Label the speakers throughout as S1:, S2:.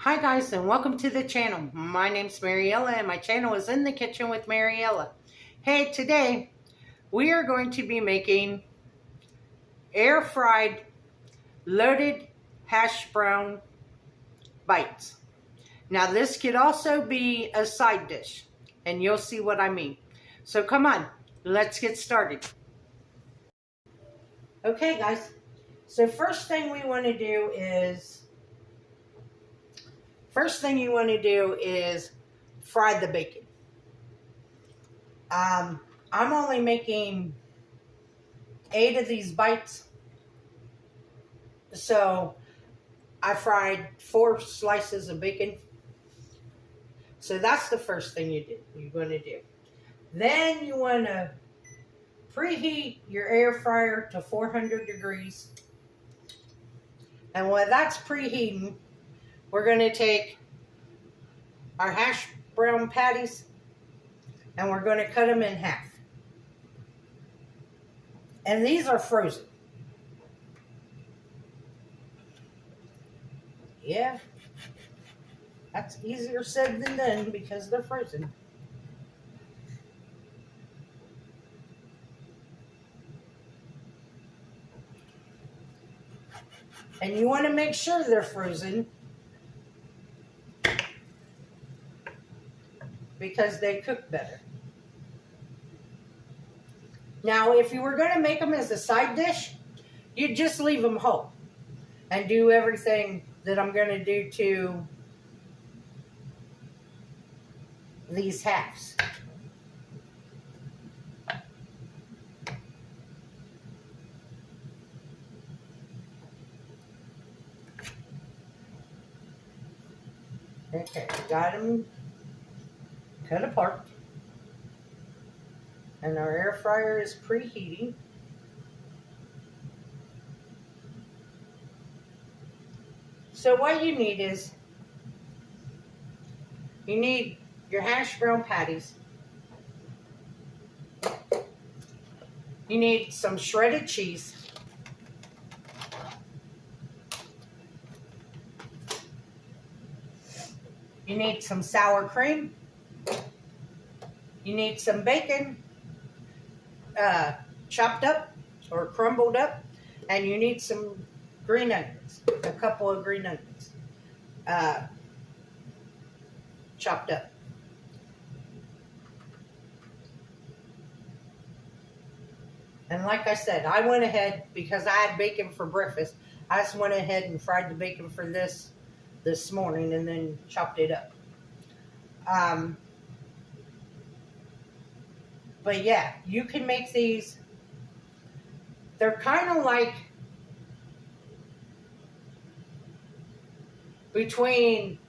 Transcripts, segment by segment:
S1: Hi guys, and welcome to the channel. My name's Mariella and my channel is In the Kitchen with Mariella. Hey, today we are going to be making air fried loaded hash brown bites. Now this could also be a side dish and you'll see what I mean. So come on, let's get started. Okay guys, so first thing you want to do is fry the bacon. I'm only making 8 of these bites, so I fried 4 slices of bacon. So that's the first thing you're going to do. Then you want to preheat your air fryer to 400 degrees. And while that's preheating, we're going to take our hash brown patties and we're going to cut them in half. And these are frozen. Yeah, that's easier said than done because they're frozen. And you want to make sure they're frozen because they cook better. Now, if you were going to make them as a side dish, you'd just leave them whole and do everything that I'm going to do to these halves. Okay, got them cut apart. And our air fryer is preheating. So what you need is, you need your hash brown patties. You need some shredded cheese. You need some sour cream. You need some bacon, chopped up or crumbled up. And you need some green onions, a couple of green onions, chopped up. And like I said, I went ahead, because I had bacon for breakfast, I just went ahead and fried the bacon for this morning and then chopped it up. But yeah, you can make these. They're kind of like between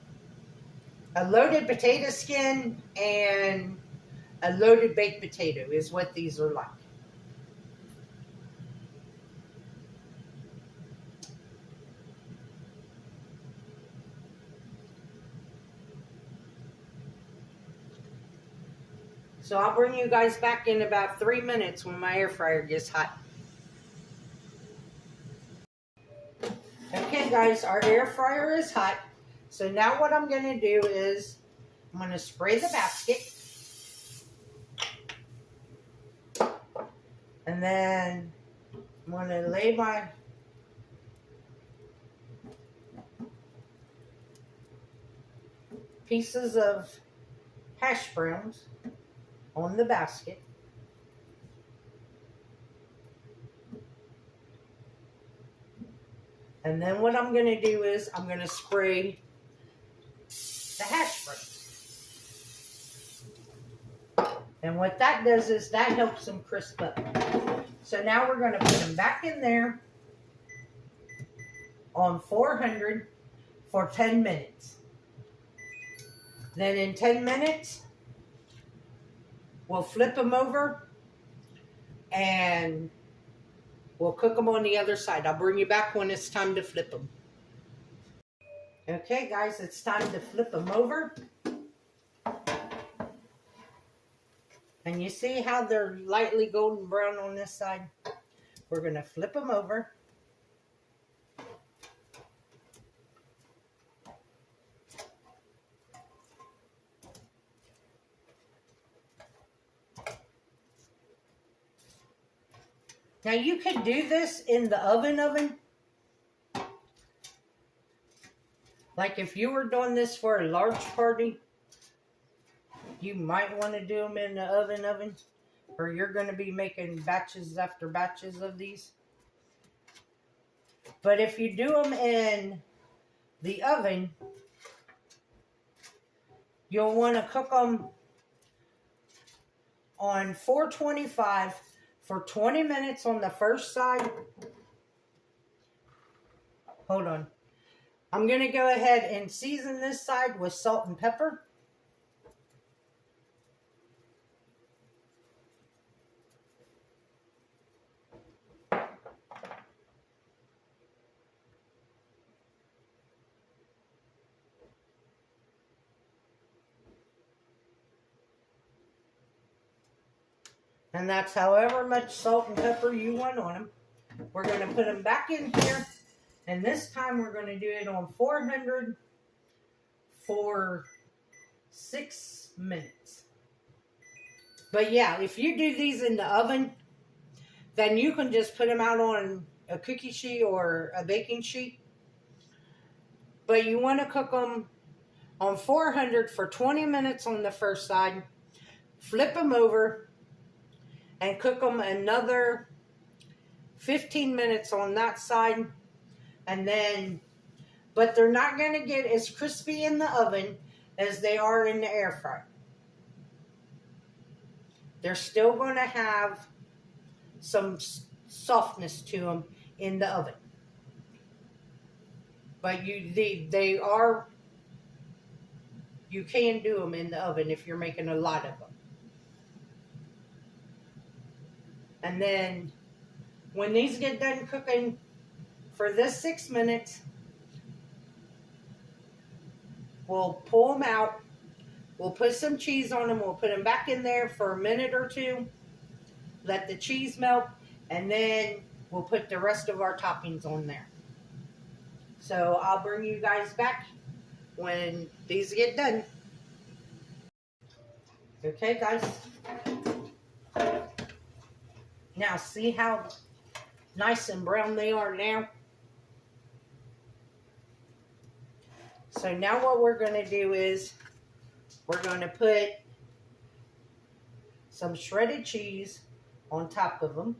S1: a loaded potato skin and a loaded baked potato is what these are like. So I'll bring you guys back in about 3 minutes when my air fryer gets hot. Okay guys, our air fryer is hot. So now what I'm going to do is I'm going to spray the basket. And then I'm going to lay my pieces of hash browns on the basket. And then what I'm going to do is I'm going to spray the hash browns. And what that does is that helps them crisp up. So now we're going to put them back in there on 400 for 10 minutes. Then in 10 minutes, we'll flip them over and we'll cook them on the other side. I'll bring you back when it's time to flip them. Okay, guys, it's time to flip them over. And you see how they're lightly golden brown on this side? We're going to flip them over. Now you could do this in the oven. Like if you were doing this for a large party, you might want to do them in the oven. Or you're going to be making batches after batches of these. But if you do them in the oven, you'll want to cook them on 425 for 20 minutes on the first side. Hold on. I'm going to go ahead and season this side with salt and pepper. And that's however much salt and pepper you want on them. We're going to put them back in here. And this time we're going to do it on 400 for 6 minutes. But yeah, if you do these in the oven, then you can just put them out on a cookie sheet or a baking sheet. But you want to cook them on 400 for 20 minutes on the first side. Flip them over and cook them another 15 minutes on that side. And then, but they're not going to get as crispy in the oven as they are in the air fryer. They're still going to have some softness to them in the oven. But you can do them in the oven if you're making a lot of them. And then when these get done cooking for this 6 minutes, we'll pull them out. We'll put some cheese on them. We'll put them back in there for a minute or two. Let the cheese melt. And then we'll put the rest of our toppings on there. So I'll bring you guys back when these get done. Okay, guys. Now see how nice and brown they are now? So now what we're going to do is we're going to put some shredded cheese on top of them.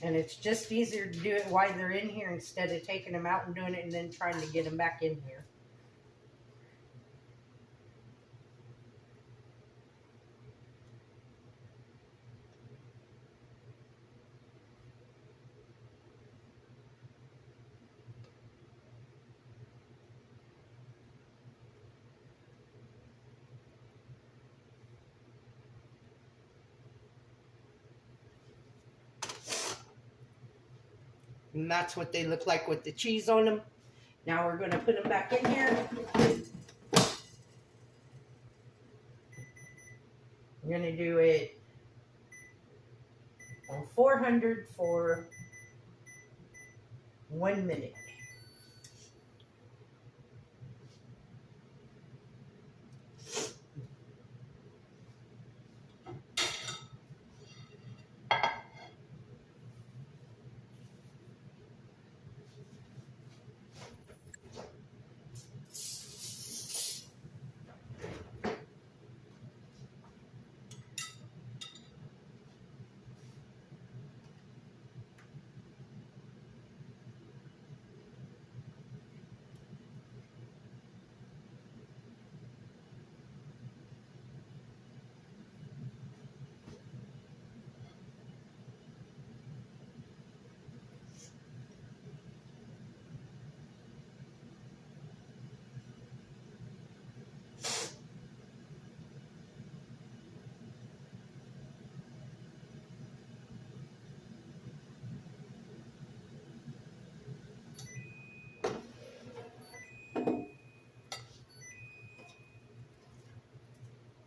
S1: And it's just easier to do it while they're in here instead of taking them out and doing it and then trying to get them back in here. And that's what they look like with the cheese on them. Now we're going to put them back in here. We're going to do it on 400 for 1 minute.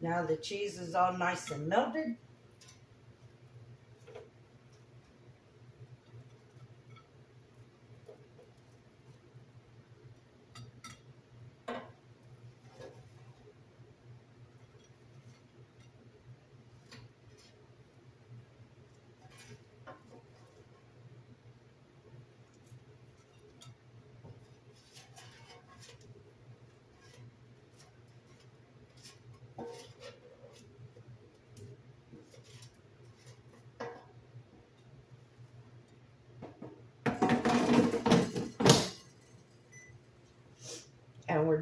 S1: Now the cheese is all nice and melted.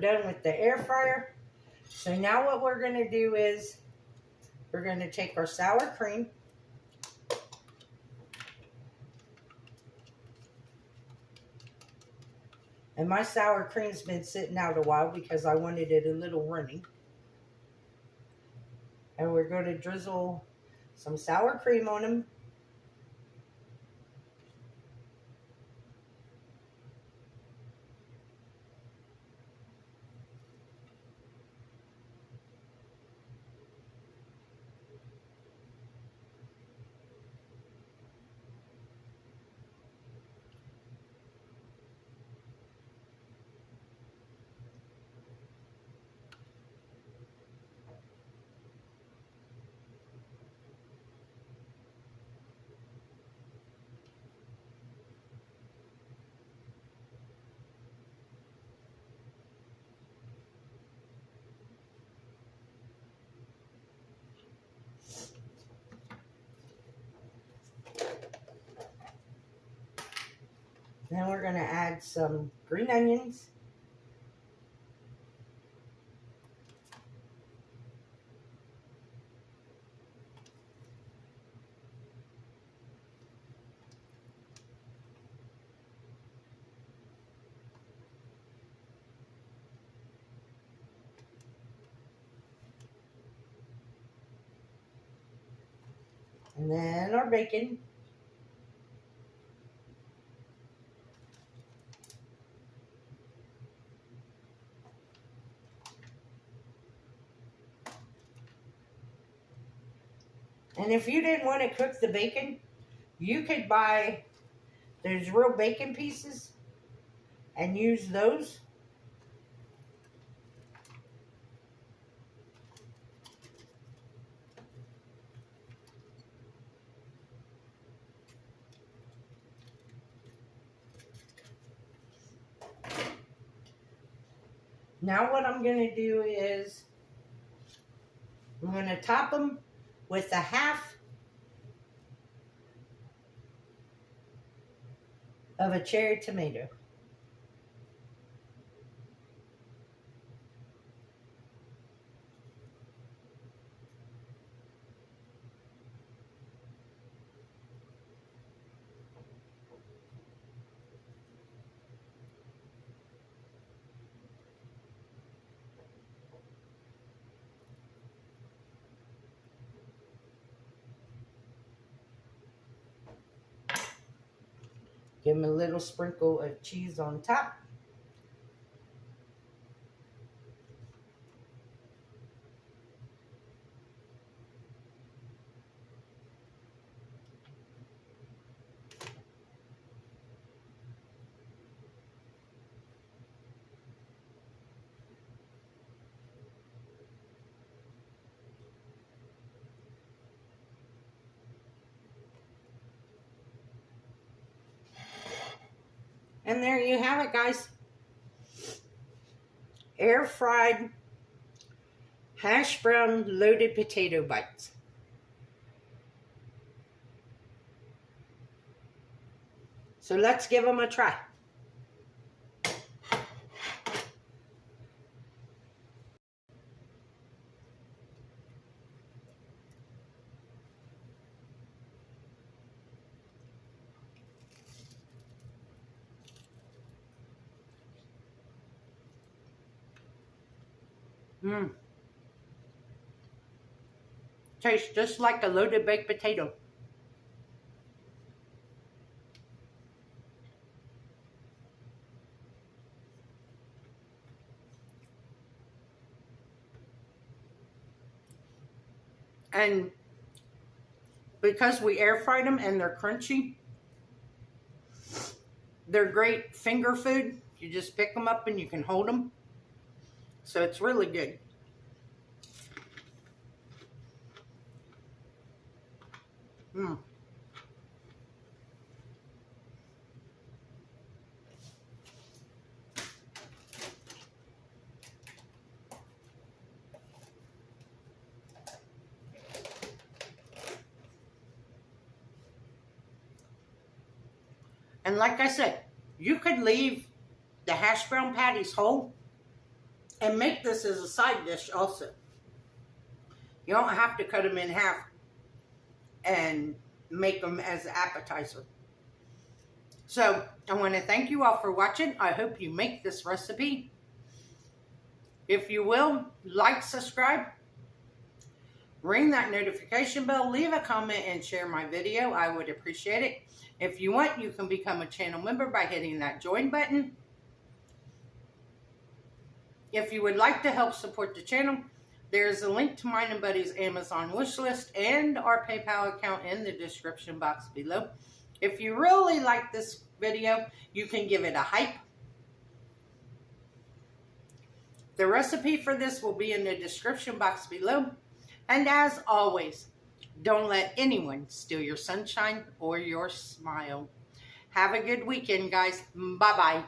S1: done with the air fryer. So now what we're going to do is we're going to take our sour cream. And my sour cream's been sitting out a while because I wanted it a little runny. And we're going to drizzle some sour cream on them. Then we're going to add some green onions. And then our bacon. And if you didn't want to cook the bacon, you could buy those real bacon pieces and use those. Now what I'm going to do is I'm going to top them with a half of a cherry tomato. Give them a little sprinkle of cheese on top. And there you have it, guys. Air fried hash brown loaded potato bites. So let's give them a try. Tastes just like a loaded baked potato. And because we air fried them and they're crunchy, they're great finger food. You just pick them up and you can hold them. So it's really good. And like I said, you could leave the hash brown patties whole And make this as a side dish also. You don't have to cut them in half and make them as an appetizer. So I want to thank you all for watching. I hope you make this recipe. If you will, like, subscribe, ring that notification bell, leave a comment, and share my video. I would appreciate it. If you want, you can become a channel member by hitting that join button. If you would like to help support the channel, there's a link to mine and Buddy's Amazon wish list and our PayPal account in the description box below. If you really like this video, you can give it a hype. The recipe for this will be in the description box below. And as always, don't let anyone steal your sunshine or your smile. Have a good weekend, guys. Bye-bye.